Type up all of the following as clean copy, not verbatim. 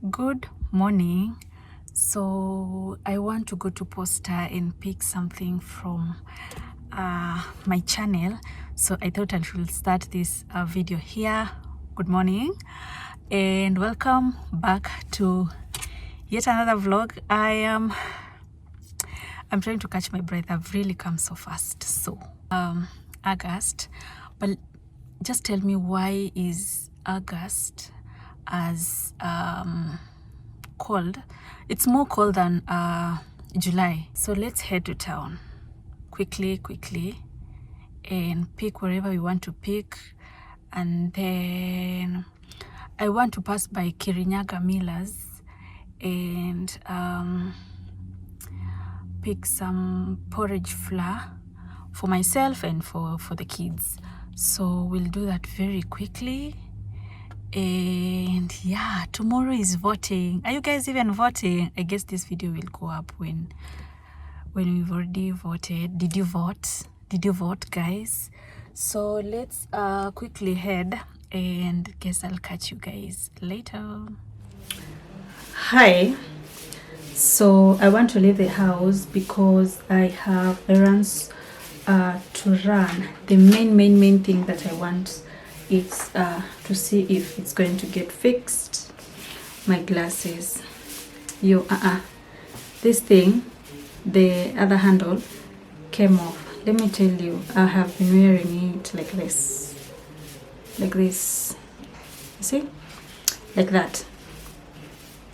Good morning. So I want to go to Posta and pick something from my channel. So I thought I should start this video here. Good morning and welcome back to yet another vlog. I'm trying to catch my breath. I've really come so fast. So August, but just tell me, why is August as cold? It's more cold than July. So let's head to town quickly and pick wherever we want to pick, and then I want to pass by Kirinyaga Millers and pick some porridge flour for myself and for the kids. So we'll do that very quickly. And yeah, tomorrow is voting. Are you guys even voting? I guess this video will go up when we've already voted. Did you vote? Did you vote, guys? So let's quickly head, and guess I'll catch you guys later. Hi. So I want to leave the house because I have errands to run. The main thing that I want is to see if it's going to get fixed. My glasses, this thing, the other handle came off. Let me tell you, I have been wearing it like this, you see, like that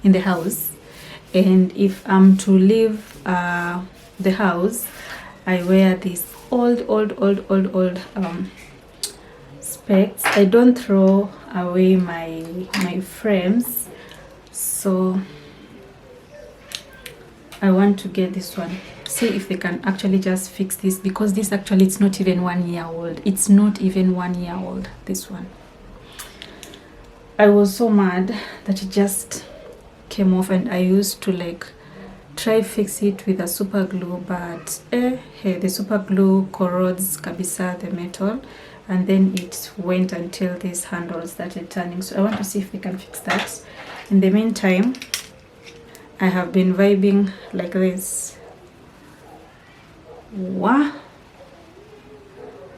in the house. And if I'm to leave the house, I wear these old specs. I don't throw away my frames, so I want to get this one. See if they can actually just fix this, because this actually, it's not even 1 year old. It's not even 1 year old, this one. I was so mad that it just came off, and I used to like try fix it with a super glue, but hey, the super glue corrodes kabisa the metal, and then it went until this handle started turning. So I want to see if we can fix that. In the meantime, I have been vibing like this. Wow.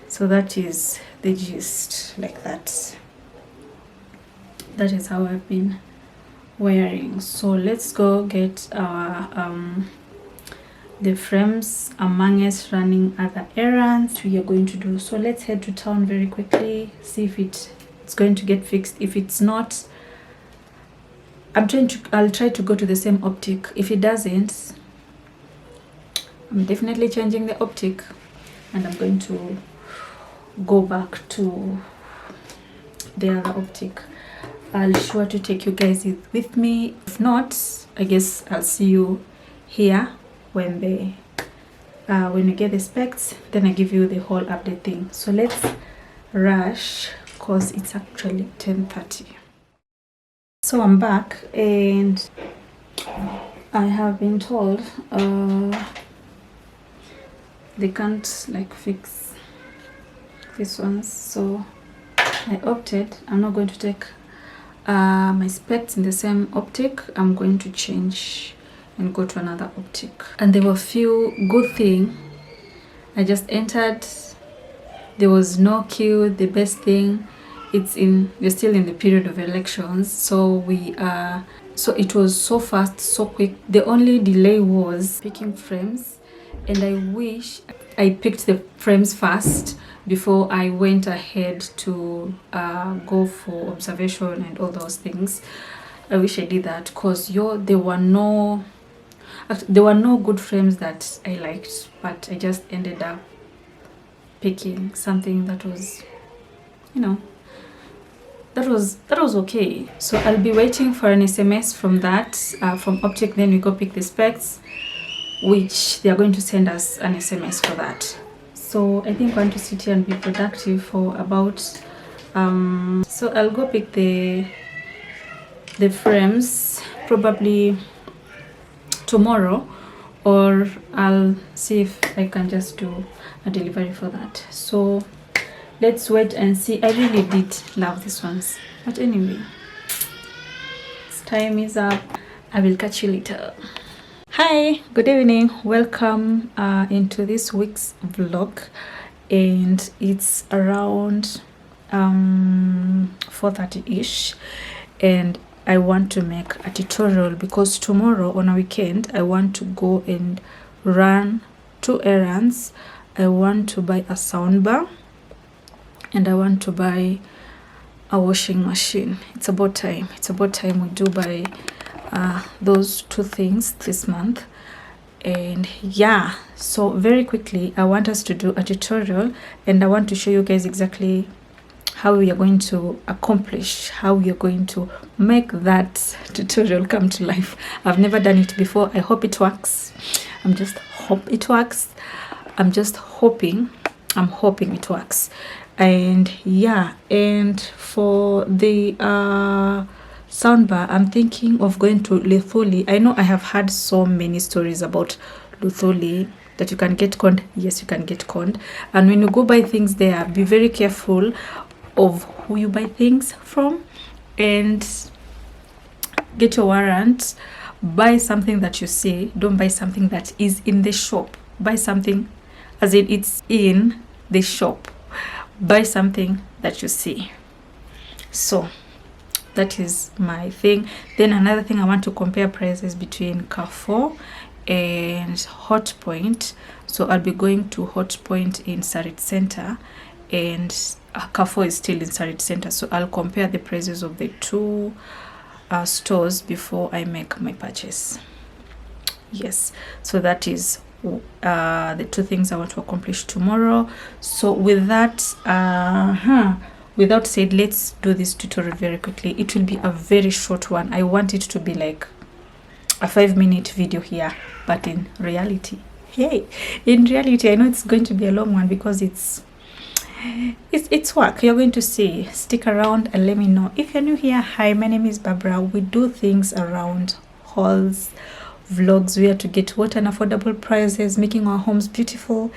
So that is the gist, like that. That is how I've been wearing. So let's go get our the frames, among us running other errands we are going to do. So let's head to town very quickly, see if it's going to get fixed. If it's not, I'll try to go to the same optic. If it doesn't, I'm definitely changing the optic, and I'm going to go back to the other optic. I'll sure to take you guys with me. If not, I guess I'll see you here when we get the specs. Then I give you the whole update thing. So let's rush, because it's actually 10:30. So I'm back, and I have been told they can't like fix this one, so I opted, I'm not going to take my specs in the same optic. I'm going to change and go to another optic. And there were a few good things. I just entered, there was no queue. The best thing, we're still in the period of elections, so so it was so fast, so quick. The only delay was picking frames, and I wish I picked the frames first before I went ahead to go for observation and all those things. I wish I did that, because there were no good frames that I liked, but I just ended up picking something that was, that was okay. So I'll be waiting for an SMS from that from optic. Then we go pick the specs, which they are going to send us an SMS for that. So I think I want to sit here and be productive for about so I'll go pick the frames probably tomorrow, or I'll see if I can just do a delivery for that. So let's wait and see. I really did love these ones, but anyway, it's time is up. I will catch you later. Hi, good evening. Welcome into this week's vlog, and it's around 4:30ish, and I want to make a tutorial because tomorrow on a weekend I want to go and run 2 errands. I want to buy a soundbar and I want to buy a washing machine. It's about time we do buy those 2 things this month. And yeah, so very quickly I want us to do a tutorial, and I want to show you guys exactly how we are going to accomplish, how we are going to make that tutorial come to life. I've never done it before. I hope it works. I'm hoping it works. And yeah, and for the soundbar, I'm thinking of going to Luthuli. I know I have heard so many stories about Luthuli that you can get conned. Yes, you can get conned. And when you go buy things there, be very careful of who you buy things from, and get your warrant. Buy something that you see. Don't buy something that is in the shop. Buy something as in it's in the shop. Buy something that you see. So that is my thing. Then another thing, I want to compare prices between Carrefour and Hotpoint. So I'll be going to Hotpoint in Sarit Center, and Carrefour is still in Sarit Center. So I'll compare the prices of the 2 stores before I make my purchase. Yes, so that is the 2 things I want to accomplish tomorrow. So with that, without said, let's do this tutorial very quickly. It will be a very short one. I want it to be like a 5-minute video here, but in reality, I know it's going to be a long one because it's work. You're going to see. Stick around and let me know. If you're new here, hi, my name is Barbara. We do things around hauls, vlogs, where to get what and affordable prices, making our homes beautiful.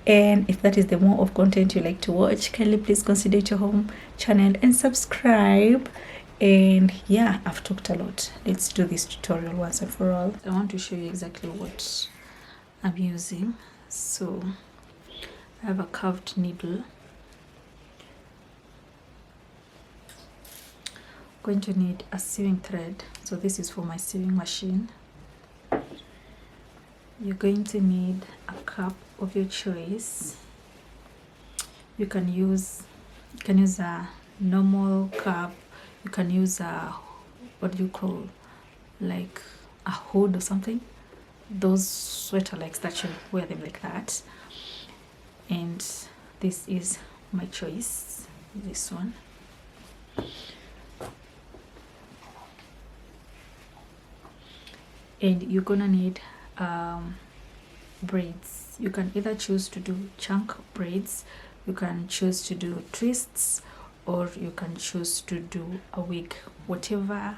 And if that is the more of content you like to watch, kindly please consider your home channel and subscribe. And yeah, I've talked a lot. Let's do this tutorial once and for all. I want to show you exactly what I'm using. So I have a curved needle. Going to need a sewing thread. So this is for my sewing machine. You're going to need a cup of your choice. You can use a normal cup. You can use a, what do you call, like a hood or something. Those sweater likes that, you wear them like that. And this is my choice, this one. And you're gonna need braids. You can either choose to do chunk braids, you can choose to do twists, or you can choose to do a wig. Whatever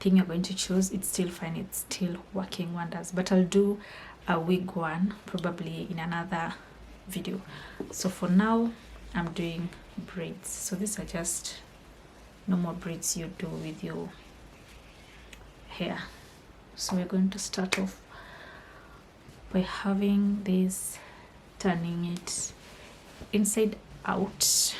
thing you're going to choose, it's still fine, it's still working wonders. But I'll do a wig one probably in another video. So for now, I'm doing braids. So these are just normal braids you do with your hair. So we're going to start off by having this, turning it inside out.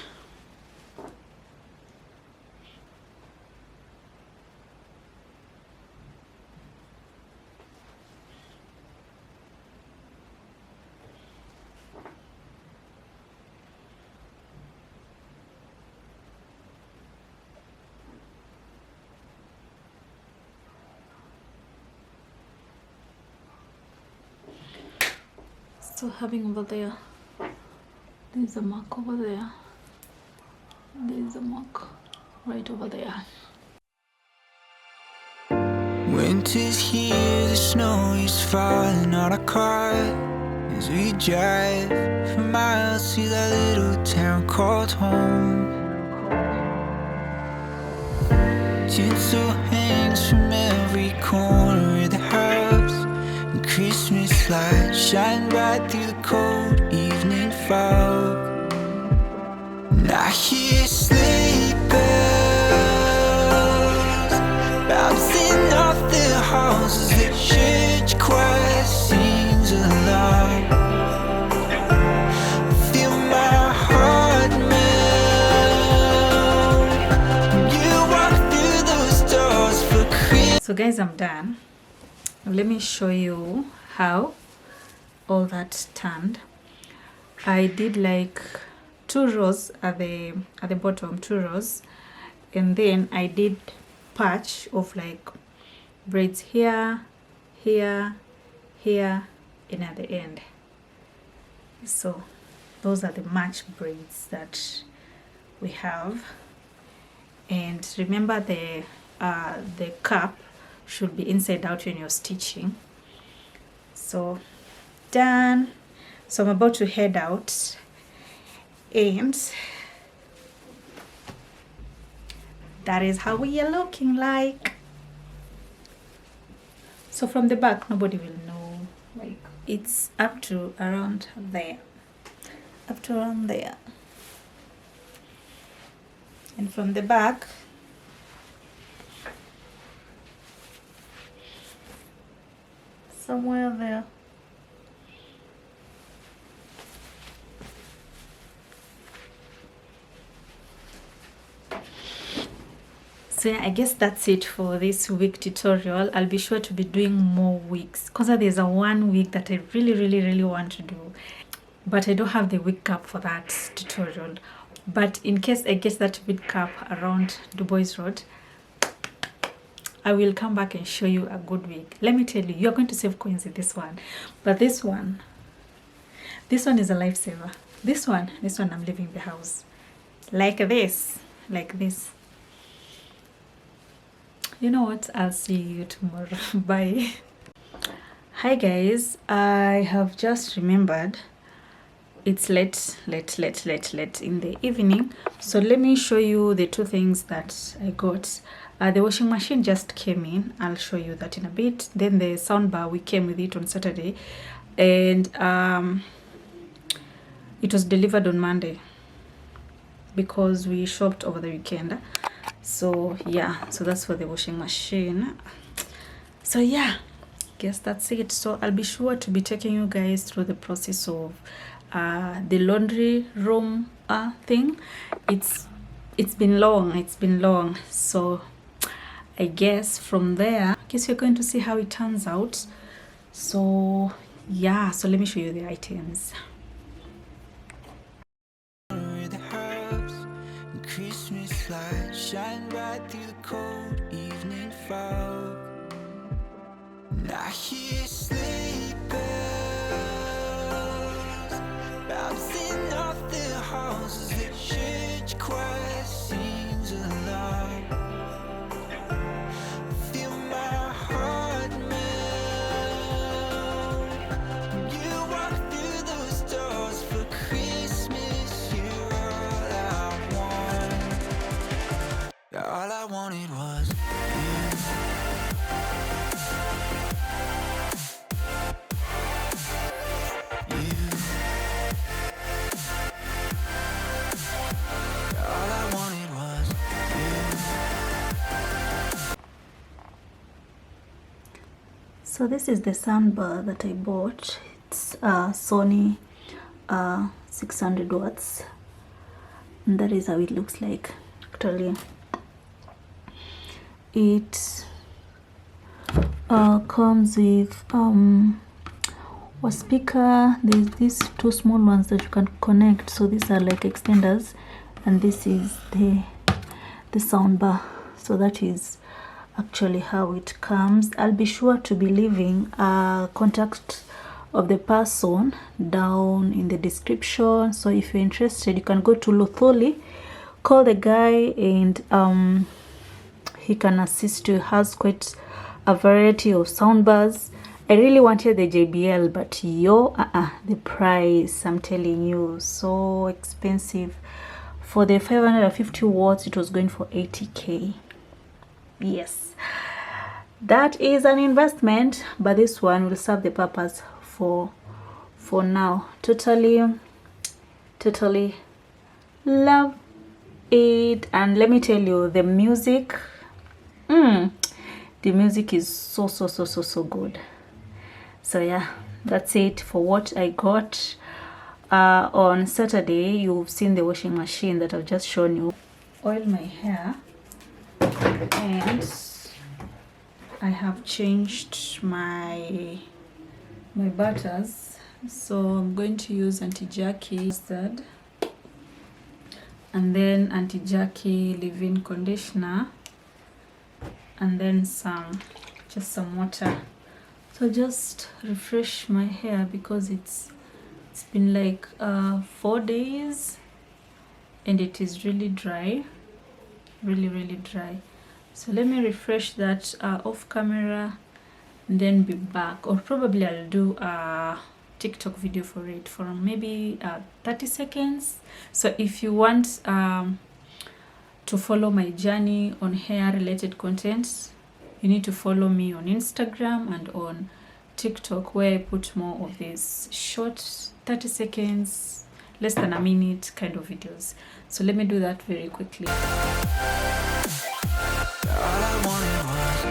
So having over there, there's a mark over there, there's a mark right over there. Winter's here, the snow is falling on our car as we drive for miles to that little town called home. Tinsel hangs from every corner of the house, and Christmas lights shine bright through the cold evening fog. And I hear sleigh bells So guys, I'm done. Now let me show you how all that turned. I did like 2 rows at the bottom, 2 rows, and then I did patch of like braids here, here, here, and at the end. So those are the match braids that we have. And remember the cap should be inside out when you're stitching. So done. So I'm about to head out, and that is how we are looking like. So from the back, nobody will know, like it's up to around there, up to around there. And from the back, somewhere there. So yeah, I guess that's it for this week tutorial. I'll be sure to be doing more weeks because there's a 1 week that I really want to do, but I don't have the wig cap for that tutorial. But in case I get that wig cap around Du Bois Road, I will come back and show you a good wig. Let me tell you, you're going to save coins in this one. But this one is a lifesaver. This one I'm leaving the house like this. You know what? I'll see you tomorrow. Bye. Hi guys, I have just remembered it's late in the evening. So let me show you the 2 things that I got. The washing machine just came in. I'll show you that in a bit. Then the soundbar, we came with it on Saturday, and it was delivered on Monday because we shopped over the weekend. So yeah, so that's for the washing machine. So yeah, guess that's it. So I'll be sure to be taking you guys through the process of the laundry room thing. It's been long, so I guess from there, you're going to see how it turns out. So yeah, so let me show you the items. Christmas lights shine bright through the cold evening fog. And I hear sleigh bells bouncing off the halls as the church choir sings along. I feel my heart melt when you walk through those doors. For Christmas, you're all I want. All I wanted was So this is the soundbar that I bought. It's Sony 600 watts, and that is how it looks like. Actually, it comes with a speaker. There's these 2 small ones that you can connect, so these are like extenders, and this is the soundbar. So that is actually how it comes. I'll be sure to be leaving a contact of the person down in the description, so if you're interested, you can go to Luthuli, call the guy, and he can assist you. He has quite a variety of soundbars. I really wanted the JBL, but the price, I'm telling you, so expensive. For the 550 watts, it was going for 80k. Yes, that is an investment, but this one will serve the purpose for now. Totally love it. And let me tell you, the music is so good. So yeah, that's it for what I got. On Saturday, you've seen the washing machine that I've just shown you. Oil my hair, and I have changed my butters, so I'm going to use anti-jerky mustard and then anti-jerky leave-in conditioner and then just some water. So just refresh my hair because it's been like 4 days and it is really dry, really dry. So let me refresh that off camera and then be back, or probably I'll do a TikTok video for it for maybe 30 seconds. So if you want to follow my journey on hair related content, you need to follow me on Instagram and on TikTok, where I put more of these short 30 seconds, less than a minute kind of videos. So let me do that very quickly. All I wanted was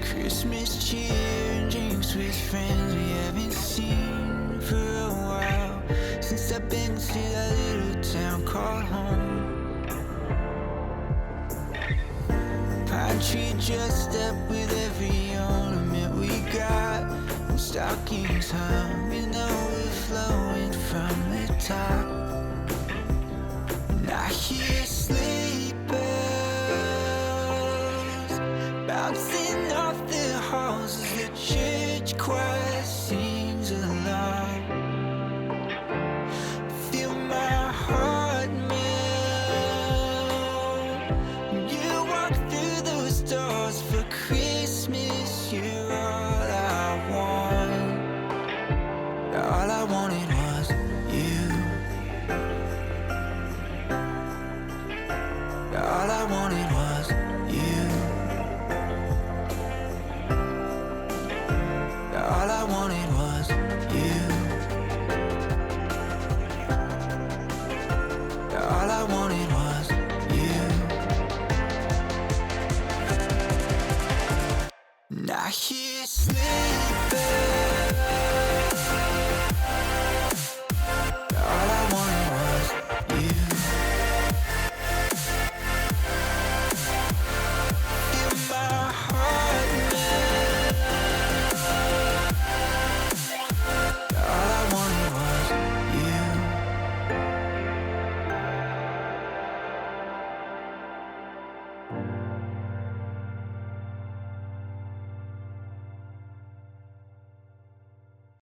you. Christmas cheer and drinks with friends we haven't seen for a while, since I've been to that little town called home. Pine tree dressed up with every ornament we got, and stockings hung, you know we're flowing from the top.